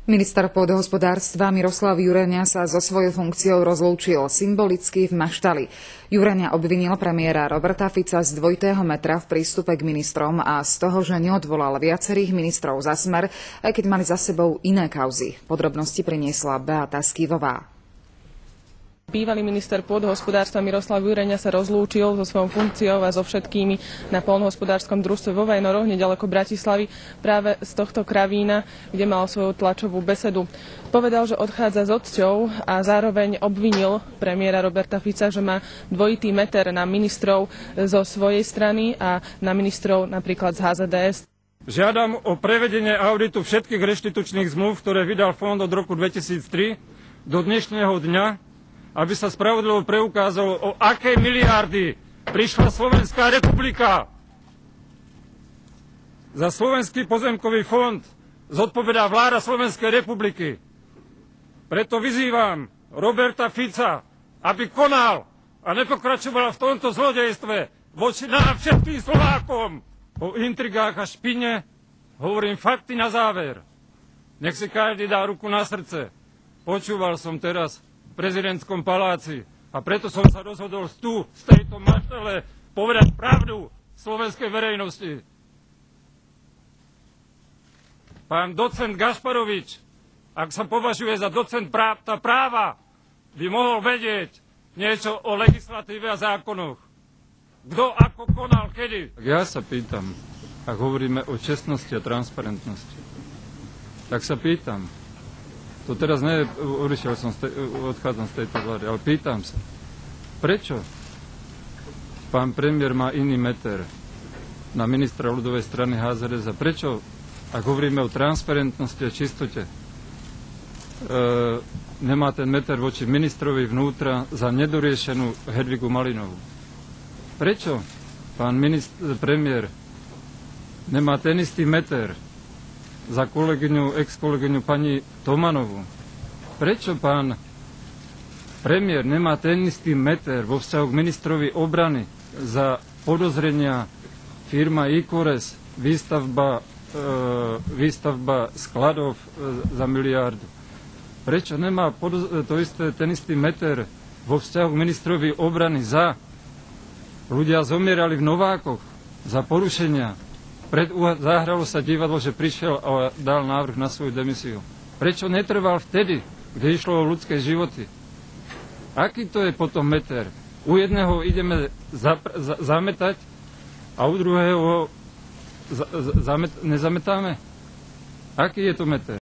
Minister pôdohospodárstva Miroslav Jureňa sa so svojou funkciou rozlúčil symbolicky v Maštali. Jureňa obvinil premiéra Roberta Fica z dvojitého metra v prístupe k ministrom a z toho, že neodvolal viacerých ministrov za Smer, aj keď mali za sebou iné kauzy. Podrobnosti priniesla Beata Skivová. Bývalý minister pôdohospodárstva Miroslav Jureňa sa rozlúčil so svojou funkciou a so všetkými na poľnohospodárskom družstve vo Vajnoroch, neďaleko Bratislavy, práve z tohto kravína, kde mal svoju tlačovú besedu. Povedal, že odchádza s odsťou a zároveň obvinil premiéra Roberta Fica, že má dvojitý meter na ministrov zo svojej strany a na ministrov napríklad z HZDS. Žiadam o prevedenie auditu všetkých reštitučných zmluv, ktoré vydal fond od roku 2003 do dnešného dňa, aby sa spravodlivo preukázalo, o aké miliardy prišla Slovenská republika. Za Slovenský pozemkový fond zodpovedá vláda Slovenskej republiky. Preto vyzývam Roberta Fica, aby konal a nepokračoval v tomto zlodejstve voči nám všetkým Slovákom. O intrigách a špine hovorím fakty na záver. Nech si každý dá ruku na srdce. Počúval som teraz v prezidentskom paláci a preto som sa rozhodol z tejto Maštale povedať pravdu slovenskej verejnosti. Pán docent Gašparovič, ak sa považuje za docent práva, by mohol vedieť niečo o legislatíve a zákonoch. Kto ako konal, kedy? Ja sa pýtam, ak hovoríme o čestnosti a transparentnosti, tak sa pýtam, to teraz odchádzam z tejto vlády, ale pýtam sa, prečo pán premiér má iný meter na ministra ľudovej strany HZDS a prečo, ak hovoríme o transparentnosti a čistote, nemá ten meter voči ministrovi vnútra za nedoriešenú Hedvigu Malinovú? Prečo pán premiér nemá ten istý meter za ex-kolegyňu pani Tomanovú? Prečo pán premiér nemá ten istý meter vo vzťahu k ministrovi obrany za podozrenia firma Ikores, výstavba skladov za miliardu? Prečo nemá ten istý meter vo vzťahu k ministrovi obrany za ľudia zomierali v Novákoch za porušenia? Zahralo sa divadlo, že prišiel a dal návrh na svoju demisiu. Prečo netrval vtedy, kde išlo o ľudské životy? Aký to je potom meter? U jedného ideme zametať a u druhého nezametáme? Aký je to meter?